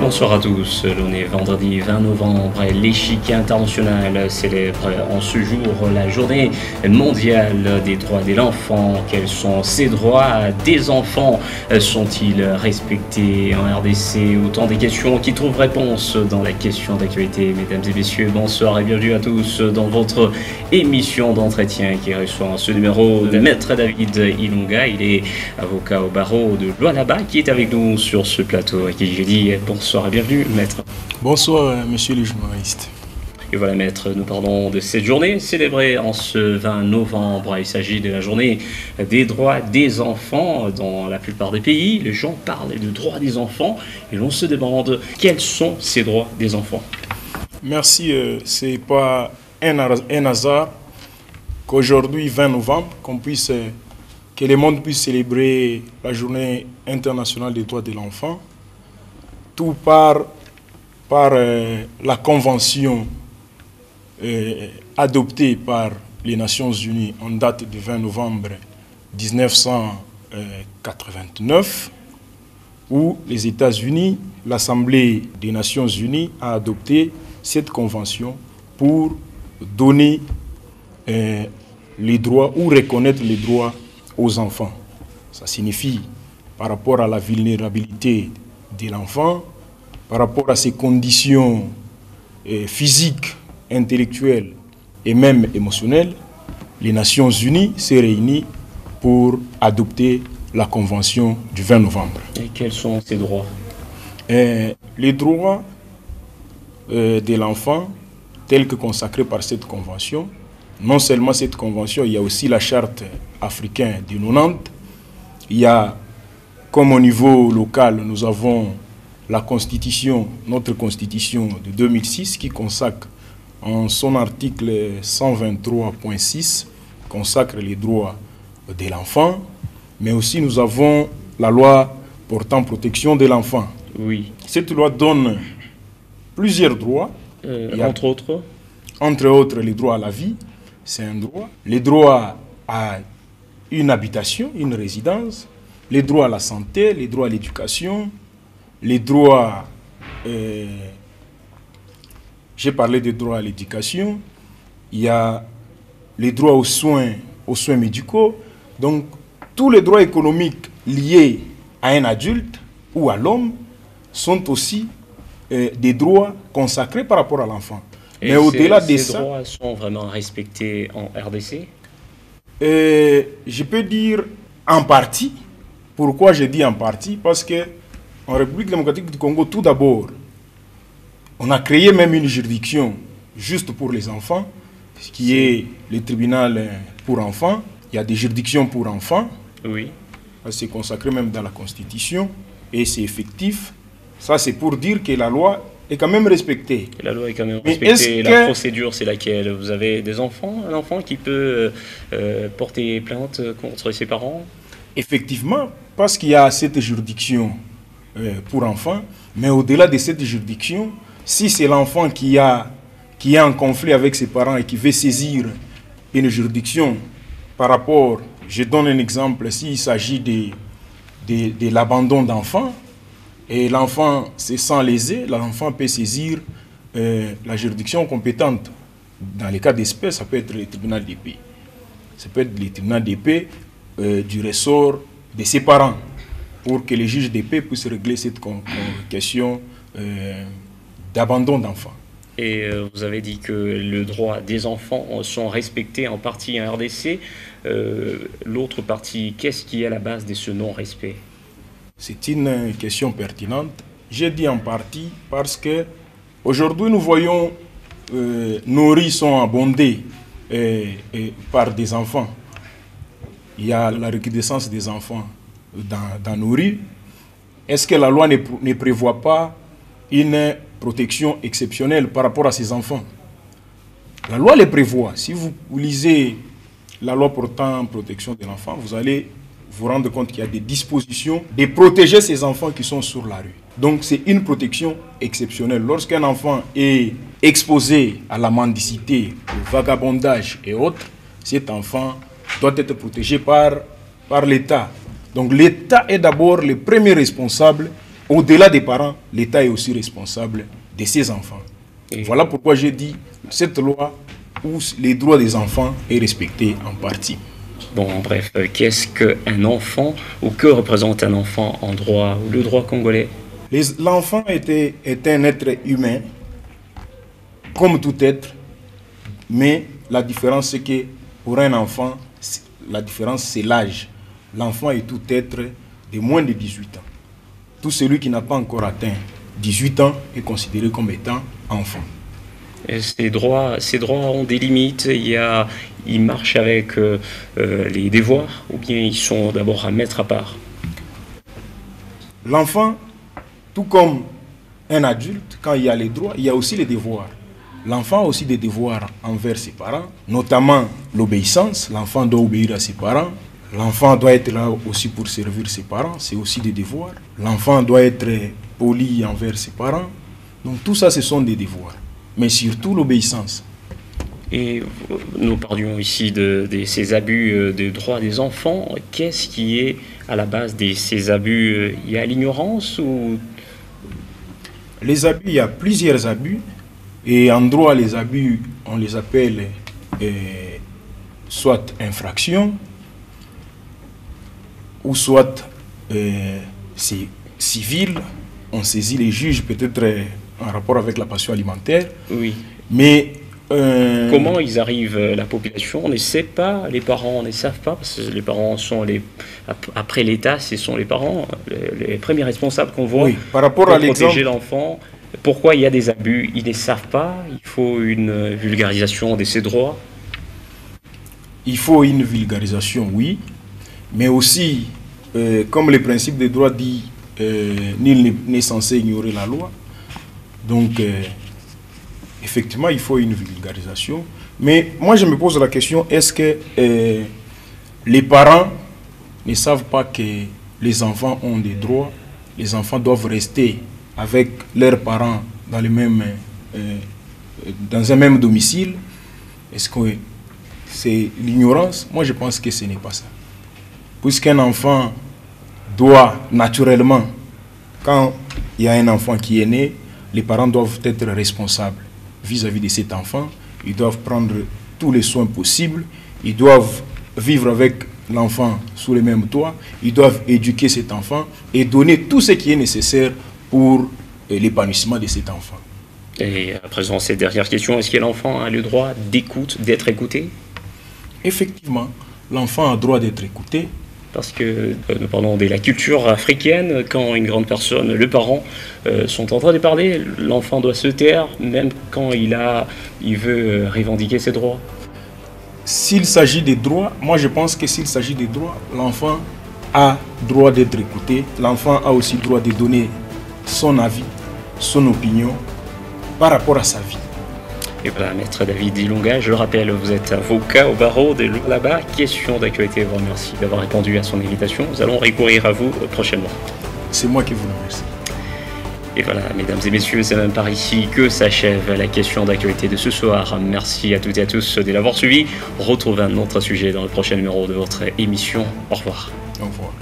Bonsoir à tous. On est vendredi 20 novembre et l'échiquier international célèbre en ce jour la journée mondiale des droits de l'enfant. Quels sont ces droits des enfants? Sont-ils respectés en RDC? Autant des questions qui trouvent réponse dans la question d'actualité. Mesdames et messieurs, bonsoir et bienvenue à tous dans votre émission d'entretien qui reçoit ce numéro de Maître David Ilunga. Il est avocat au barreau de Lualaba qui est avec nous sur ce plateau et qui je dis bonsoir et bienvenue, Maître. Bonsoir, monsieur le journaliste. Et voilà, Maître, nous parlons de cette journée célébrée en ce 20 novembre. Il s'agit de la journée des droits des enfants. Dans la plupart des pays, les gens parlent de droits des enfants et l'on se demande quels sont ces droits des enfants. Merci, c'est pas un hasard qu'aujourd'hui, 20 novembre, que le monde puisse célébrer la journée internationale des droits de l'enfant. Tout par la convention adoptée par les Nations Unies en date du 20 novembre 1989, où les États-Unis, l'Assemblée des Nations Unies a adopté cette convention pour donner les droits ou reconnaître les droits aux enfants. Ça signifie par rapport à la vulnérabilité de l'enfant, par rapport à ses conditions physiques, intellectuelles et même émotionnelles, les Nations Unies s'est réunies pour adopter la Convention du 20 novembre. Et quels sont ces droits? Les droits de l'enfant, tels que consacrés par cette Convention, non seulement cette Convention, il y a aussi la Charte africaine du 90, il y a, comme au niveau local, nous avons la Constitution, notre Constitution de 2006 qui consacre en son article 123.6 consacre les droits de l'enfant, mais aussi nous avons la loi portant protection de l'enfant. Oui. Cette loi donne plusieurs droits. Entre autres? Entre autres, les droits à la vie, c'est un droit. Les droits à une habitation, une résidence. Les droits à la santé, les droits à l'éducation. Les droits, j'ai parlé des droits à l'éducation, il y a les droits aux soins médicaux. Donc, tous les droits économiques liés à un adulte ou à l'homme sont aussi des droits consacrés par rapport à l'enfant. Mais au-delà de ça, ces droits sont vraiment respectés en RDC? Je peux dire en partie. Pourquoi je dis en partie? Parce que en République démocratique du Congo, tout d'abord, on a créé même une juridiction juste pour les enfants, qui est le tribunal pour enfants. Il y a des juridictions pour enfants. Oui. C'est consacré même dans la Constitution et c'est effectif. Ça, c'est pour dire que la loi est quand même respectée. Et la loi est quand même respectée. La procédure, c'est laquelle? Vous avez des enfants, un enfant qui peut porter plainte contre ses parents? Effectivement, parce qu'il y a cette juridiction pour enfants, mais au-delà de cette juridiction, si c'est l'enfant qui est en conflit avec ses parents et qui veut saisir une juridiction par rapport, je donne un exemple, s'il s'agit de l'abandon d'enfants, et l'enfant se sent lésé, l'enfant peut saisir la juridiction compétente. Dans les cas d'espèce, ça peut être le tribunal de paix. Ça peut être le tribunal de paix du ressort de ses parents, pour que les juges de paix puissent régler cette question d'abandon d'enfants. Et vous avez dit que le droit des enfants sont respectés en partie en RDC. L'autre partie, qu'est-ce qui est à la base de ce non-respect? C'est une question pertinente. J'ai dit en partie parce que aujourd'hui nous voyons nos riz sont abondés par des enfants. Il y a la recrudescence des enfants dans nos rues. Est-ce que la loi ne prévoit pas une protection exceptionnelle par rapport à ces enfants? La loi les prévoit. Si vous lisez la loi portant protection de l'enfant, vous allez vous rendre compte qu'il y a des dispositions de protéger ces enfants qui sont sur la rue. Donc c'est une protection exceptionnelle. Lorsqu'un enfant est exposé à la mendicité, au vagabondage et autres, cet enfant doit être protégé par l'État. Donc l'État est d'abord le premier responsable au-delà des parents, l'État est aussi responsable de ses enfants. Et voilà pourquoi j'ai dit cette loi où les droits des enfants est respecté en partie. Bon, bref, qu'est-ce qu'un enfant ou que représente un enfant en droit ou le droit congolais? L'enfant est un être humain, comme tout être, mais la différence c'est que pour un enfant, la différence c'est l'âge. L'enfant est tout être de moins de 18 ans. Tout celui qui n'a pas encore atteint 18 ans est considéré comme étant enfant. Et ces droits ont des limites, ils marchent avec les devoirs, ou bien ils sont d'abord à mettre à part? L'enfant, tout comme un adulte, quand il y a les droits, il y a aussi les devoirs. L'enfant a aussi des devoirs envers ses parents, notamment l'obéissance. L'enfant doit obéir à ses parents. L'enfant doit être là aussi pour servir ses parents, c'est aussi des devoirs. L'enfant doit être poli envers ses parents. Donc tout ça, ce sont des devoirs. Mais surtout l'obéissance. Et nous parlions ici de ces abus de droits des enfants. Qu'est-ce qui est à la base de ces abus? Il y a l'ignorance ou... Les abus, il y a plusieurs abus. Et en droit, les abus, on les appelle soit infraction, ou soit c'est civil. On saisit les juges peut-être en rapport avec la pension alimentaire. Oui. Mais comment ils arrivent, la population? On ne sait pas, les parents ne savent pas, parce que les parents sont après l'État, ce sont les parents, les premiers responsables qu'on voit, oui, par rapport pour à protéger l'enfant. Pourquoi il y a des abus? Ils ne savent pas, il faut une vulgarisation de ces droits. Il faut une vulgarisation, oui, mais aussi, comme le principe des droits dit, nul n'est censé ignorer la loi. Donc, effectivement, il faut une vulgarisation. Mais moi, je me pose la question, est-ce que les parents ne savent pas que les enfants ont des droits? Les enfants doivent rester avec leurs parents dans un même domicile? Est-ce que c'est l'ignorance? Moi, je pense que ce n'est pas ça. Puisqu'un enfant doit naturellement, quand il y a un enfant qui est né, les parents doivent être responsables vis-à-vis de cet enfant. Ils doivent prendre tous les soins possibles. Ils doivent vivre avec l'enfant sous le même toit. Ils doivent éduquer cet enfant et donner tout ce qui est nécessaire pour l'épanouissement de cet enfant. Et à présent, cette dernière question, est-ce que l'enfant a le droit d'écoute, d'être écouté? Effectivement, l'enfant a droit d'être écouté. Parce que nous parlons de la culture africaine, quand une grande personne, le parent, sont en train de parler, l'enfant doit se taire, même quand il veut revendiquer ses droits. S'il s'agit des droits, moi je pense que s'il s'agit des droits, l'enfant a droit d'être écouté. L'enfant a aussi droit de donner son avis, son opinion par rapport à sa vie. Et voilà, Maître David Ilunga, je le rappelle, vous êtes avocat au barreau de Lualaba. Question d'actualité, vous remercie d'avoir répondu à son invitation. Nous allons recourir à vous prochainement. C'est moi qui vous remercie. Et voilà, mesdames et messieurs, c'est même par ici que s'achève la question d'actualité de ce soir. Merci à toutes et à tous de l'avoir suivi. Retrouvez un autre sujet dans le prochain numéro de votre émission. Au revoir. Au revoir.